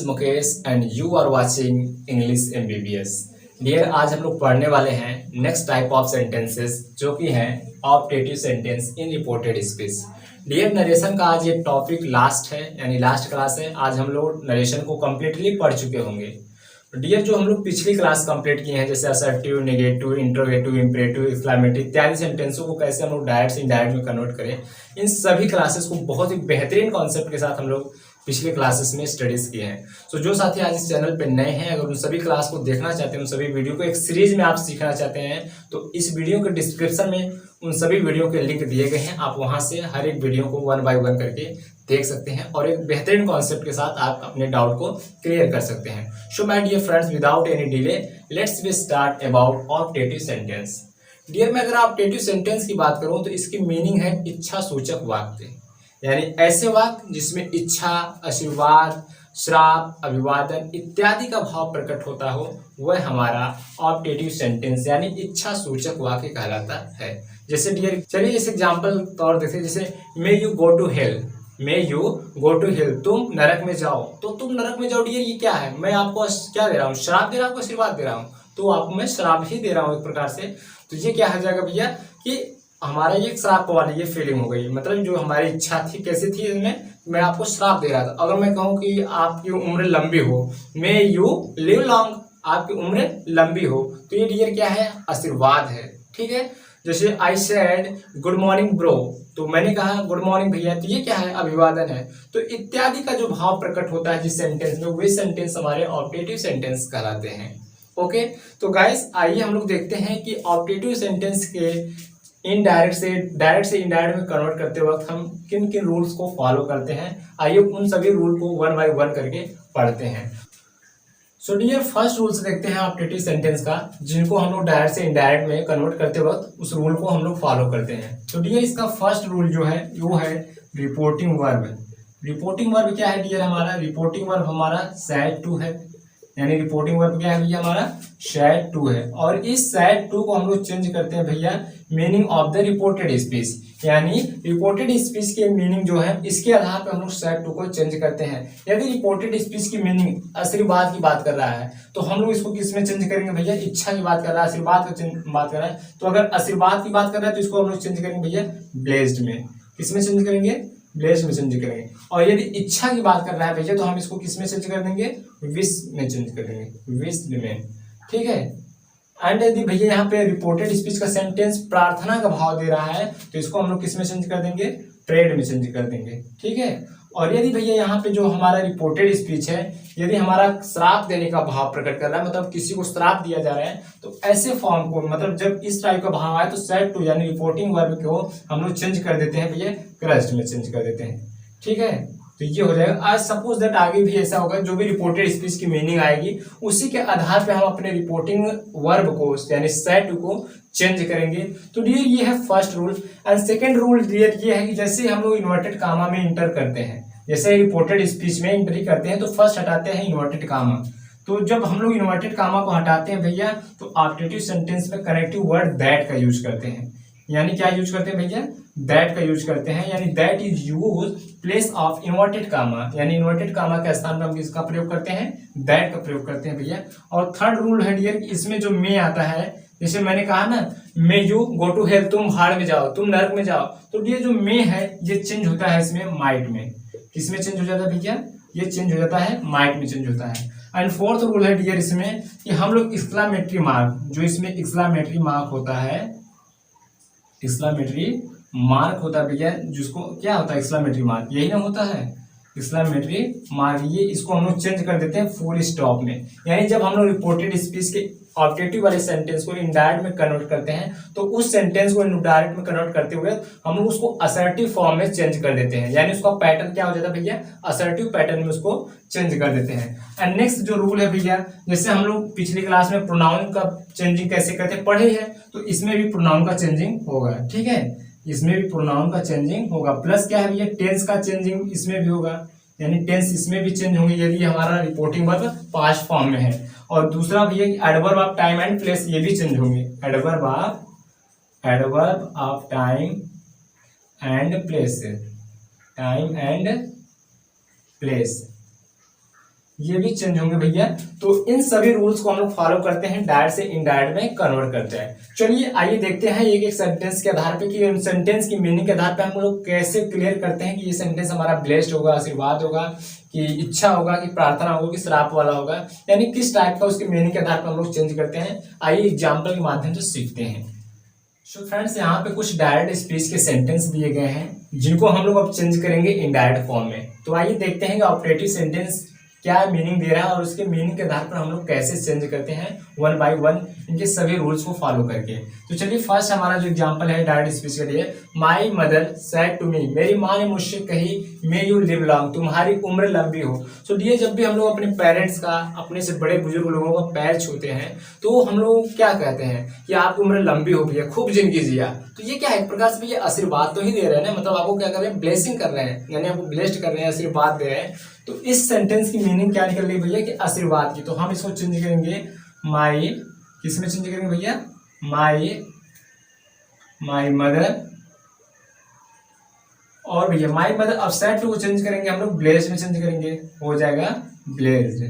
Mukesh and you are watching English MBBS. Dear, आज हम लोग पढ़ने वाले हैं नेक्स्ट टाइप ऑफ सेंटेंसेस जो कि हैं optative sentence in reported speech. Dear, narration का आज ये टॉपिक लास्ट है, यानी लास्ट क्लास है। आज हम लोग नरेशन को कम्प्लीटली पढ़ चुके होंगे। डियर, जो हम लोग पिछली क्लास कंप्लीट किए हैं, जैसे assertive, negative, interrogative, imperative, exclamative इत्यादि सेंटेंसों को कैसे हम लोग डायरेक्ट से इनडायरेक्ट में कन्वर्ट करें, इन सभी क्लासेस को बहुत ही बेहतरीन कॉन्सेप्ट के साथ हम लोग पिछले क्लासेस में स्टडीज किए हैं। तो जो साथी आज इस चैनल पे नए हैं, अगर उन सभी क्लास को देखना चाहते हैं, उन सभी वीडियो को एक सीरीज में आप सीखना चाहते हैं, तो इस वीडियो के डिस्क्रिप्शन में उन सभी वीडियो के लिंक दिए गए हैं। आप वहां से हर एक वीडियो को 1 बाय 1 करके देख सकते हैं और एक बेहतरीन कॉन्सेप्ट के साथ आप अपने डाउट को क्लियर कर सकते हैं। So my dear friends, without any delay let's be start about optative sentence. Dear, मैं अगर ऑप्टेटिव सेंटेंस की बात करूं तो इसकी मीनिंग है इच्छा सूचक वाक्य, यानी ऐसे वाक्य जिसमें इच्छा, आशीर्वाद, श्राप, अभिवादन इत्यादि का भाव प्रकट होता हो, वह हमारा ऑप्टेटिव सेंटेंस यानी इच्छा सूचक वाक्य कहलाता है। जैसे डियर, चलिए इस एग्जांपल तौर देखते हैं। जैसे may you go to hell, may you go to hell, तुम नरक में जाओ। तो तुम नरक में जाओ डियर, ये क्या है? मैं आपको क्या दे रहा हूँ? श्राप दे रहा हूँ, आशीर्वाद दे रहा हूँ? तो आपको मैं श्राप ही दे रहा हूँ एक प्रकार से। तो ये क्या हो जाएगा भैया कि हमारा ये श्राप वाली ये फीलिंग हो गई, मतलब जो हमारी इच्छा थी कैसी थी, इसमें मैं आपको श्राप दे रहा था। अगर मैं कहूँ कि आपकी उम्र लंबी हो, मे यू लिव लॉन्ग, आपकी उम्र लंबी हो, तो ये डियर क्या है? आशीर्वाद है। ठीक है। जैसे I said good morning bro, तो मैंने कहा गुड मॉर्निंग भैया, तो ये क्या है? अभिवादन है। तो इत्यादि का जो भाव प्रकट होता है जिस सेंटेंस में, वे सेंटेंस हमारे ऑप्टेटिव सेंटेंस कहलाते हैं। ओके, तो गाइस आइए हम लोग देखते हैं कि ऑप्टेटिव सेंटेंस के डायरेक्ट से इनडायरेक्ट में कन्वर्ट करते वक्त हम किन किन रूल्स को फॉलो करते हैं। आइए उन सभी रूल को 1 बाय 1 करके पढ़ते हैं। सो डियर, फर्स्ट रूल से देखते हैं ऑप्टेटिव सेंटेंस का, जिनको हम लोग डायरेक्ट से इनडायरेक्ट में कन्वर्ट करते वक्त उस रूल को हम लोग फॉलो करते हैं। तो डियर, इसका फर्स्ट रूल जो है वो है रिपोर्टिंग वर्ब। रिपोर्टिंग वर्ब क्या है डियर? हमारा रिपोर्टिंग वर्ब हमारा सैड टू है, यानी रिपोर्टिंग वर्ब क्या है भैया? हमारा सैड टू है। और इस सैड टू को हम लोग चेंज करते हैं भैया meaning of the reported speech, यानी रिपोर्टेड स्पीच के मीनिंग जो है इसके आधार पर हम लोग सैड टू को चेंज करते हैं। यदि रिपोर्टेड स्पीच की मीनिंग आशीर्वाद की बात कर रहा है तो हम लोग इसको किस में चेंज करेंगे भैया? इच्छा की बात कर रहा है, आशीर्वाद की बात कर रहा है, तो अगर आशीर्वाद की बात कर रहा है तो इसको हम लोग चेंज करेंगे भैया ब्लेस्ड में। किस में चेंज करेंगे? ब्लेस्ड में चेंज करेंगे। और यदि इच्छा की बात कर रहा है भैया तो हम इसको किस में चेंज कर देंगे? विश में चेंज कर देंगे, विश में। ठीक है। एंड यदि भैया यहाँ पे रिपोर्टेड स्पीच का सेंटेंस प्रार्थना का भाव दे रहा है तो इसको हम लोग किस में चेंज कर देंगे? प्रेड में चेंज कर देंगे। ठीक है। और यदि भैया यहाँ पे जो हमारा रिपोर्टेड स्पीच है, यदि हमारा श्राप देने का भाव प्रकट कर रहा है, मतलब किसी को श्राप दिया जा रहा है, तो ऐसे फॉर्म को, मतलब जब इस टाइप का भाव आए तो सैड टू यानी रिपोर्टिंग वर्ब को हम लोग चेंज कर देते हैं भैया क्रस्ट में चेंज कर देते हैं। ठीक है। तो ये हो जाएगा। आज सपोज दैट आगे भी ऐसा होगा, जो भी रिपोर्टेड स्पीच की मीनिंग आएगी उसी के आधार पे हम अपने रिपोर्टिंग वर्ब को यानी सैड टू को चेंज करेंगे। तो डियर, ये है first rule. And second rule dear ये है कि जैसे हम लोग इन्वर्टेड कामा में इंटर करते हैं, जैसे रिपोर्टेड स्पीच में इंटर करते हैं तो फर्स्ट हटाते हैं इन्वर्टेड कामा। तो जब हम लोग इन्वर्टेड कामा को हटाते हैं भैया तो ऑप्टेटिव सेंटेंस में कनेक्टिव वर्ड दैट का यूज करते हैं। यानी क्या यूज करते हैं भैया? दैट का यूज करते हैं, यानी that is use place of inverted comma, यानी इन्वर्टेड कामा के स्थान पर हम किसका प्रयोग करते हैं? दैट का प्रयोग करते हैं भैया। और थर्ड रूल है डियर, इसमें जो मे आता है, जैसे मैंने कहा ना, may you go to hell, तुम भाड़ में जाओ, तुम नरक में जाओ, तो डियर जो मे है ये चेंज होता है इसमें माइट में। किसमें चेंज हो जाता है भैया? ये चेंज हो जाता है माइट में चेंज होता है। एंड फोर्थ रूल है डियर इसमें कि हम लोग एक्सक्लेमेटरी मार्क, जो इसमें एक्सक्लेमेटरी मार्क होता है, एक्सक्लेमेटरी मार्क होता है भैया, जिसको क्या होता है? एक्सक्लेमेटरी मार्क यही ना होता है, एक्सक्लेमेटरी मार्क, ये इसको हम लोग चेंज कर देते हैं फुल स्टॉप में। यानी जब हम लोग रिपोर्टेड स्पीच के ऑब्जेक्टिव वाले सेंटेंस को इनडायरेक्ट में कन्वर्ट करते हैं तो उस सेंटेंस को इनडायरेक्ट में कन्वर्ट करते हुए हम लोग उसको असर्टिव फॉर्म में चेंज कर देते हैं, यानी उसका पैटर्न क्या हो जाता है भैया? असर्टिव पैटर्न में उसको चेंज कर देते हैं। एंड नेक्स्ट जो रूल है भैया, जैसे हम लोग पिछली क्लास में प्रोनाउन का चेंजिंग कैसे करते पढ़े हैं, तो इसमें भी प्रोनाउन का चेंजिंग होगा। ठीक है, इसमें भी प्रोनाउन का चेंजिंग होगा। प्लस क्या है भैया? टेंस का चेंजिंग इसमें भी होगा, यानी टेंस इसमें भी चेंज होंगे यदि हमारा रिपोर्टिंग वर्ब पास्ट फॉर्म में है। और दूसरा भैया adverb of time and place, ये भी चेंज होंगे। Adverb of time and place, time and place ये भी चेंज होंगे भैया। तो इन सभी रूल्स को हम लोग फॉलो करते हैं, डायरेक्ट से इनडायरेक्ट में कन्वर्ट करते हैं। चलिए आइए देखते हैं एक एक सेंटेंस के आधार पे कि सेंटेंस की मीनिंग के आधार पे हम लोग कैसे क्लियर करते हैं कि ये सेंटेंस हमारा ब्लेस्ड होगा, आशीर्वाद होगा, कि इच्छा होगा, कि प्रार्थना होगा, कि श्राप वाला होगा, यानी किस टाइप का उसके मीनिंग के आधार पर हम लोग चेंज करते हैं। आइए एग्जाम्पल के माध्यम से सीखते हैं। सो फ्रेंड्स, यहाँ पे कुछ डायरेक्ट स्पीच के सेंटेंस दिए गए हैं जिनको हम लोग अब चेंज करेंगे इनडायरेक्ट फॉर्म में। तो आइए देखते हैं कि ऑपरेटिव सेंटेंस क्या मीनिंग दे रहा है और उसके मीनिंग के आधार पर हम लोग कैसे चेंज करते हैं वन बाय वन इनके सभी रूल्स को फॉलो करके। तो चलिए फर्स्ट हमारा जो एग्जांपल है डायरेक्ट स्पीच के लिए, my mother said to me, मेरी माँ ने मुझसे कही, मे यू लिव लॉन्ग, तुम्हारी उम्र लंबी हो। तो ये जब भी हम लोग अपने पेरेंट्स का, अपने से बड़े बुजुर्ग लोगों का पैर छूते हैं तो हम लोग क्या कहते हैं कि आपकी उम्र लंबी हो भैया, खूब जिंदगी जिया। तो ये क्या है, एक प्रकार से भैया आशीर्वाद तो ही दे रहे हैं ना, मतलब आपको क्या कर रहे हैं, ब्लेसिंग कर रहे हैं, यानी आपको ब्लेस्ड कर रहे हैं, आशीर्वाद दे रहे हैं। तो इस सेंटेंस की मीनिंग क्या निकल रही भैया कि आशीर्वाद की। तो हम इसको चेंज करेंगे माई, किसमें चेंज करेंगे भैया, माई मदर, और भैया माई मदर अपसेट टू को चेंज करेंगे हम लोग ब्लेस्ड में चेंज करेंगे, हो जाएगा ब्लेस्ड।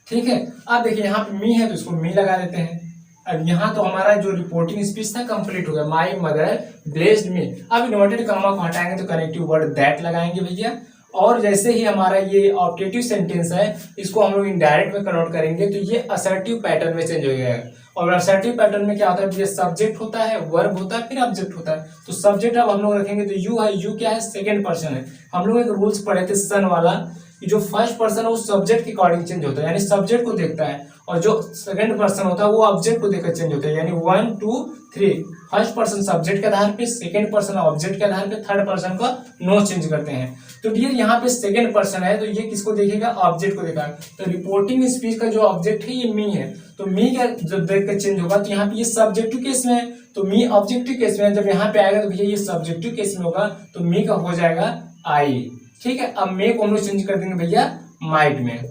ठीक है, अब देखिए यहाँ पे मी है तो इसको मी लगा देते हैं। अब यहाँ तो हमारा जो रिपोर्टिंग स्पीच था कंप्लीट हो गया, माई मदर ब्लेस्ड मी। अब इन्वर्टेड कॉमा को हटाएंगे तो कनेक्टिव वर्ड दैट लगाएंगे भैया। और जैसे ही हमारा ये ऑब्जेक्टिव सेंटेंस है इसको हम लोग इनडायरेक्ट में कन्वर्ट करेंगे तो ये असर्टिव पैटर्न में चेंज हो जाएगा। और असर्टिव पैटर्न में क्या होता है, ये सब्जेक्ट होता है, वर्ब होता है, फिर ऑब्जेक्ट होता है। तो सब्जेक्ट अब हम लोग रखेंगे तो यू है, यू क्या है, सेकंड पर्सन है। हम लोग एक रूल्स पढ़े थे सन वाला कि जो फर्स्ट पर्सन है वो सब्जेक्ट के अकॉर्डिंग चेंज होता है, यानी सब्जेक्ट को देखता है, और जो सेकंड पर्सन होता है वो ऑब्जेक्ट को देखकर चेंज होता है, यानी 1 2 3। फर्स्ट पर्सन सब्जेक्ट के आधार पे, सेकंड पर्सन ऑब्जेक्ट के आधार पे, थर्ड पर्सन का नो चेंज करते हैं। तो डियर यहाँ पे सेकंड पर्सन है तो ये किसको देखेगा, ऑब्जेक्ट को देखेगा। तो रिपोर्टिंग स्पीच का जो ऑब्जेक्ट है ये मी है, तो मी का जब देख कर चेंज होगा तो यहाँ पे ये सब्जेक्टिव केस में है, तो मी ऑब्जेक्टिव केस में है। जब यहाँ पे आएगा तो भैया ये सब्जेक्टिव केस में होगा, तो मी का हो जाएगा आई। ठीक है, अब मे को हम लोग चेंज कर देंगे भैया माइट में।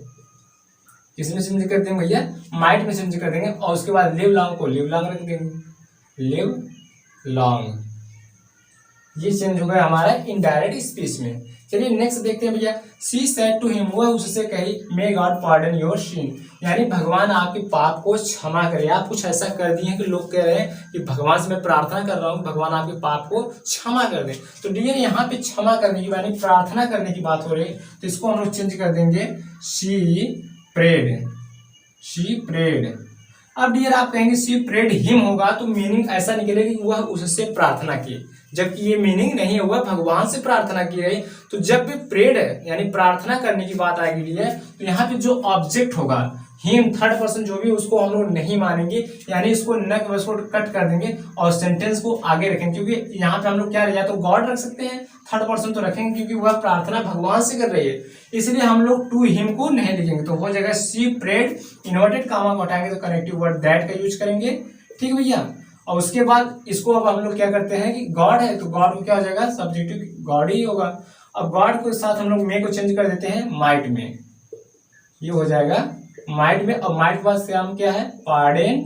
किसमें चेंज कर देंगे भैया, माइट में चेंज कर देंगे। और उसके बाद लिव लॉन्ग को लिव लॉन्ग रख देंगे, लिव लॉन्ग। ये चेंज हो गया हमारा इनडायरेक्ट स्पीच में। चलिए नेक्स्ट देखते हैं भैया, सी सेड टू हिम, वह उससे कही, may God pardon your sin, यानी भगवान आपके पाप को क्षमा करे। आप कुछ ऐसा कर दिए कि लोग कह रहे हैं कि भगवान से मैं प्रार्थना कर रहा हूँ भगवान आपके पाप को क्षमा कर दे। तो डियर यहाँ पे क्षमा करने की यानी प्रार्थना करने की बात हो रही है, तो इसको हम लोग चेंज कर देंगे शी प्रेड, शी प्रेड। अब डियर आप कहेंगे शी प्रेड हिम होगा तो मीनिंग ऐसा निकलेगा कि वह उससे प्रार्थना की, जबकि ये मीनिंग नहीं हुआ भगवान से प्रार्थना की रही। तो जब भी प्रेड यानी प्रार्थना करने की बात आएगी है तो यहाँ पे जो ऑब्जेक्ट होगा हिम थर्ड पर्सन जो भी उसको हम लोग नहीं मानेंगे, यानी इसको न को कट कर देंगे और सेंटेंस को आगे रखेंगे, क्योंकि यहाँ पे हम लोग क्या या तो गॉड रख सकते हैं, थर्ड पर्सन तो रखेंगे क्योंकि वह प्रार्थना भगवान से कर रही है, इसलिए हम लोग टू हिम को नहीं लिखेंगे। तो हो जाएगा सी प्रेड, इन्वर्टेड कामा को हटाएंगे तो कनेक्टिव वर्ड दैट का यूज करेंगे। ठीक है भैया, और उसके बाद इसको अब हम लोग क्या करते हैं कि गॉड है तो गॉड को क्या हो जाएगा, सब्जेक्टिव गॉड ही होगा। अब गॉड के साथ हम लोग मे को चेंज कर देते हैं माइट में, ये हो जाएगा माइट में। और माइट के बाद सेम क्या है, पार्डन,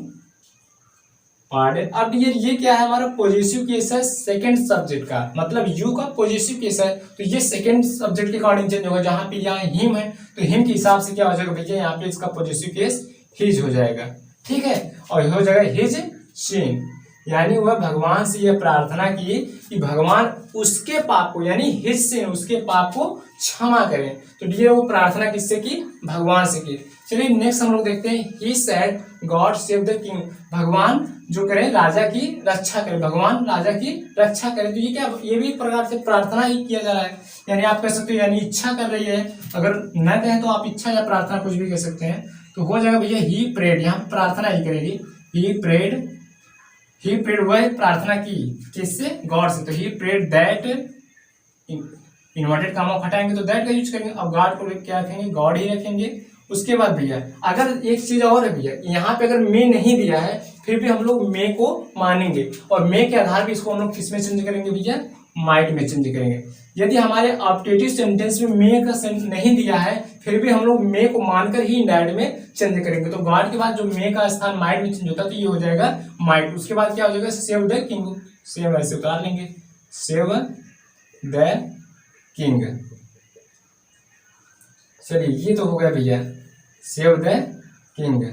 पार्डन। अब ये क्या है हमारा पॉजिटिव केस है सेकंड सब्जेक्ट का, मतलब यू का पॉजिटिव केस है तो ये सेकंड सब्जेक्ट के अकॉर्डिंग चेंज होगा। जहां पे यहाँ हिम है तो हिम के हिसाब से क्या हो जाएगा भैया, यहाँ पे इसका पॉजिटिव केस हिज हो जाएगा। ठीक है, और हो जाएगा हिज सिन, यानी वह भगवान से यह प्रार्थना की कि भगवान उसके पाप को यानी हिज सिन उसके पाप को क्षमा करें। तो डियर वो प्रार्थना किससे की, भगवान से की। चलिए नेक्स्ट हम लोग देखते हैं, he said God save the king, भगवान जो करे राजा की रक्षा करे, भगवान राजा की रक्षा करे। तो ये क्या, ये भी एक प्रकार से प्रार्थना ही किया जा रहा है, यानी आप कह सकते हो यानी इच्छा कर रही है, अगर न कहें तो आप इच्छा या प्रार्थना कुछ भी कह सकते हैं। तो हो जाएगा भैया ही प्रेड, यहाँ प्रार्थना ही करेगी, ही प्रेड, ही प्रेड वह प्रार्थना की किससे, गॉड से। तो he prayed that, inverted comma हटाएंगे तो दैट का यूज करेंगे। अब गॉड को क्या रखेंगे, गॉड ही रखेंगे। उसके बाद भैया अगर एक चीज और है भैया, यहाँ पे अगर मे नहीं दिया है फिर भी हम लोग मे को मानेंगे और मे के आधार पर इसको हम लोग किस में चेंज करेंगे भैया, माइट में चेंज करेंगे। यदि हमारे ऑब्जेक्टिव सेंटेंस में मे का नहीं दिया है फिर भी हम लोग मे को मानकर ही इंडायरेक्ट में चेंज करेंगे। तो गॉड के बाद जो मे का स्थान माइट में चेंज होता है तो ये हो जाएगा माइट। उसके बाद क्या हो जाएगा, सेव द किंग, सेव ऐसे उतार लेंगे, सेव द किंग, चलिए ये तो हो गया भैया save the king,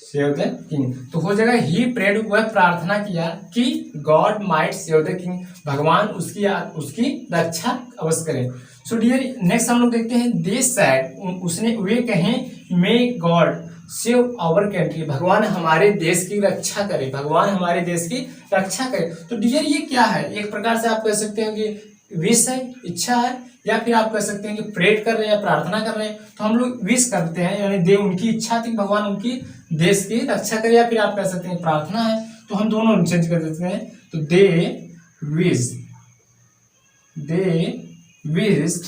save the king. तो हो जाएगा ही प्रेड, वह प्रार्थना किया कि God might save the king, भगवान उसकी रक्षा अवश्य करें। सो डियर नेक्स्ट हम लोग देखते हैं दे सैड, उसने वे कहें may God save our country, भगवान हमारे देश की रक्षा करे, भगवान हमारे देश की रक्षा करे। तो डियर ये क्या है, एक प्रकार से आप कह सकते हैं कि विश है, इच्छा है, या फिर आप कह सकते हैं कि प्रेड कर रहे हैं या प्रार्थना कर रहे हैं। तो हम लोग विश करते हैं, यानी दे उनकी इच्छा थी भगवान उनकी देश की रक्षा करे, या फिर आप कह सकते हैं प्रार्थना है, तो हम दोनों चेंज कर देते हैं। तो दे विश्ड,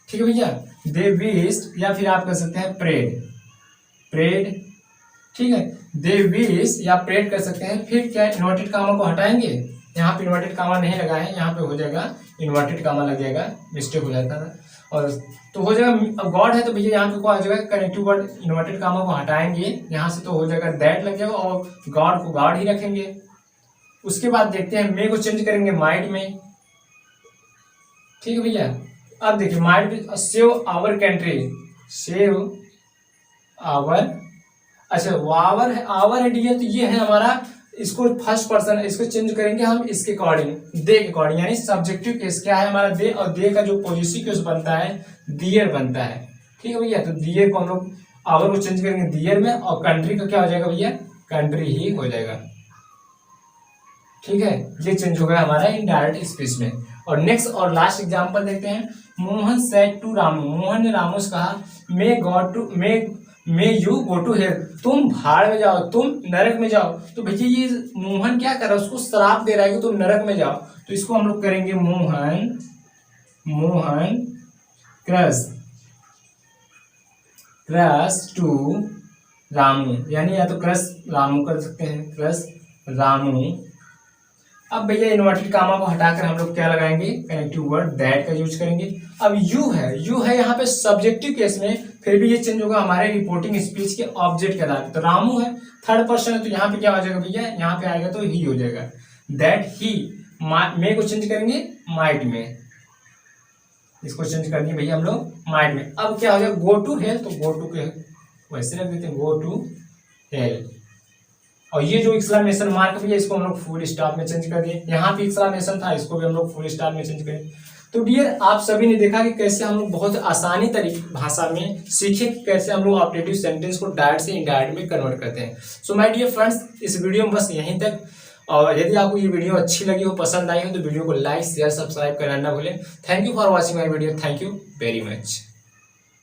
ठीक है भैया, दे विश्ड, या फिर आप कह सकते हैं प्रेड, ठीक है, दे विश या प्रेड कर सकते हैं। फिर क्या इन्वर्टेड कामा को हटाएंगे, यहाँ पे इन्वर्टेड कामा नहीं लगा है, यहाँ पे हो जाएगा इन्वर्टेड कामा लग जाएगा, मिस्टेक हो जाता है। और तो हो जाएगा, अब गॉड है तो भैया यहाँ पे क्या हो जाएगा, कनेक्टिव वर्ड इन्वर्टेड कामा को हटाएंगे यहाँ से, तो हो जाएगा दैट लग जाएगा, और गॉड को गॉड ही रखेंगे। उसके बाद देखते हैं मे को चेंज करेंगे माइट में, ठीक है भैया। अब देखिए माइट में save our country, save our, अच्छा आवर है, आवर है डियर, तो ये है हमारा, इसको फर्स्ट पर्सन, इसको चेंज करेंगे हम इसके अकॉर्डिंग, दे के अकॉर्डिंग, यानी सब्जेक्टिव केस क्या है हमारा दे, और दे का जो पॉजिटिव केस बनता है दियर बनता है, ठीक है भैया। तो दियर को हम लोग आवर को चेंज करेंगे दियर में, और कंट्री का क्या हो जाएगा भैया, कंट्री ही हो जाएगा, ठीक है। ये चेंज हो गया हमारा इनडायरेक्ट स्पीच में। और नेक्स्ट और लास्ट एग्जांपल देखते हैं, मोहन सेड टू रामू, मोहन ने रामू से कहा may you go to hell, तुम भाड़ में जाओ, तुम नरक में जाओ। तो भैया ये मोहन क्या कर रहा है, उसको श्राप दे रहा है कि तुम नरक में जाओ। तो इसको हम लोग करेंगे मोहन क्रश टू रामू, यानी या तो क्रश रामू कर सकते हैं, क्रश रामू। अब भैया इन्वर्टेड कामा को हटाकर हम लोग क्या लगाएंगे, कनेक्टिव वर्ड दैट का यूज करेंगे। अब यू है यहाँ पे सब्जेक्टिव केस में, फिर भी ये चेंज होगा हमारे रिपोर्टिंग स्पीच के ऑब्जेक्ट के आधार पर। तो रामू है थर्ड पर्सन है, तो यहाँ पे क्या हो जाएगा भैया, यहाँ पे आएगा तो ही हो जाएगा, दैट ही। मे को चेंज करेंगे माइट में, इसको चेंज करेंगे भैया हम लोग माइट में। अब क्या हो जाएगा, गो टू हेल, तो गो टू के वैसे रख देते हैं, गो टू हेल। और ये जो एक्सक्लेमेशन मार्क भी है, इसको हम लोग फुल स्टॉप में चेंज कर दिए, यहाँ पे एक्सक्लेमेशन था, इसको भी हम लोग फुल स्टॉप में चेंज करें। तो डियर आप सभी ने देखा कि कैसे हम लोग बहुत आसानी तरीके भाषा में सीखे, कैसे हम लोग ऑब्जेक्टिव सेंटेंस को डायरेक्ट से इनडायरेक्ट में कन्वर्ट करते हैं। सो माय डियर फ्रेंड्स, इस वीडियो में बस यहीं तक। और यदि आपको ये वीडियो अच्छी लगी हो, पसंद आई हो, तो वीडियो को लाइक शेयर सब्सक्राइब करना ना भूलें। Thank you for watching my video, thank you very much.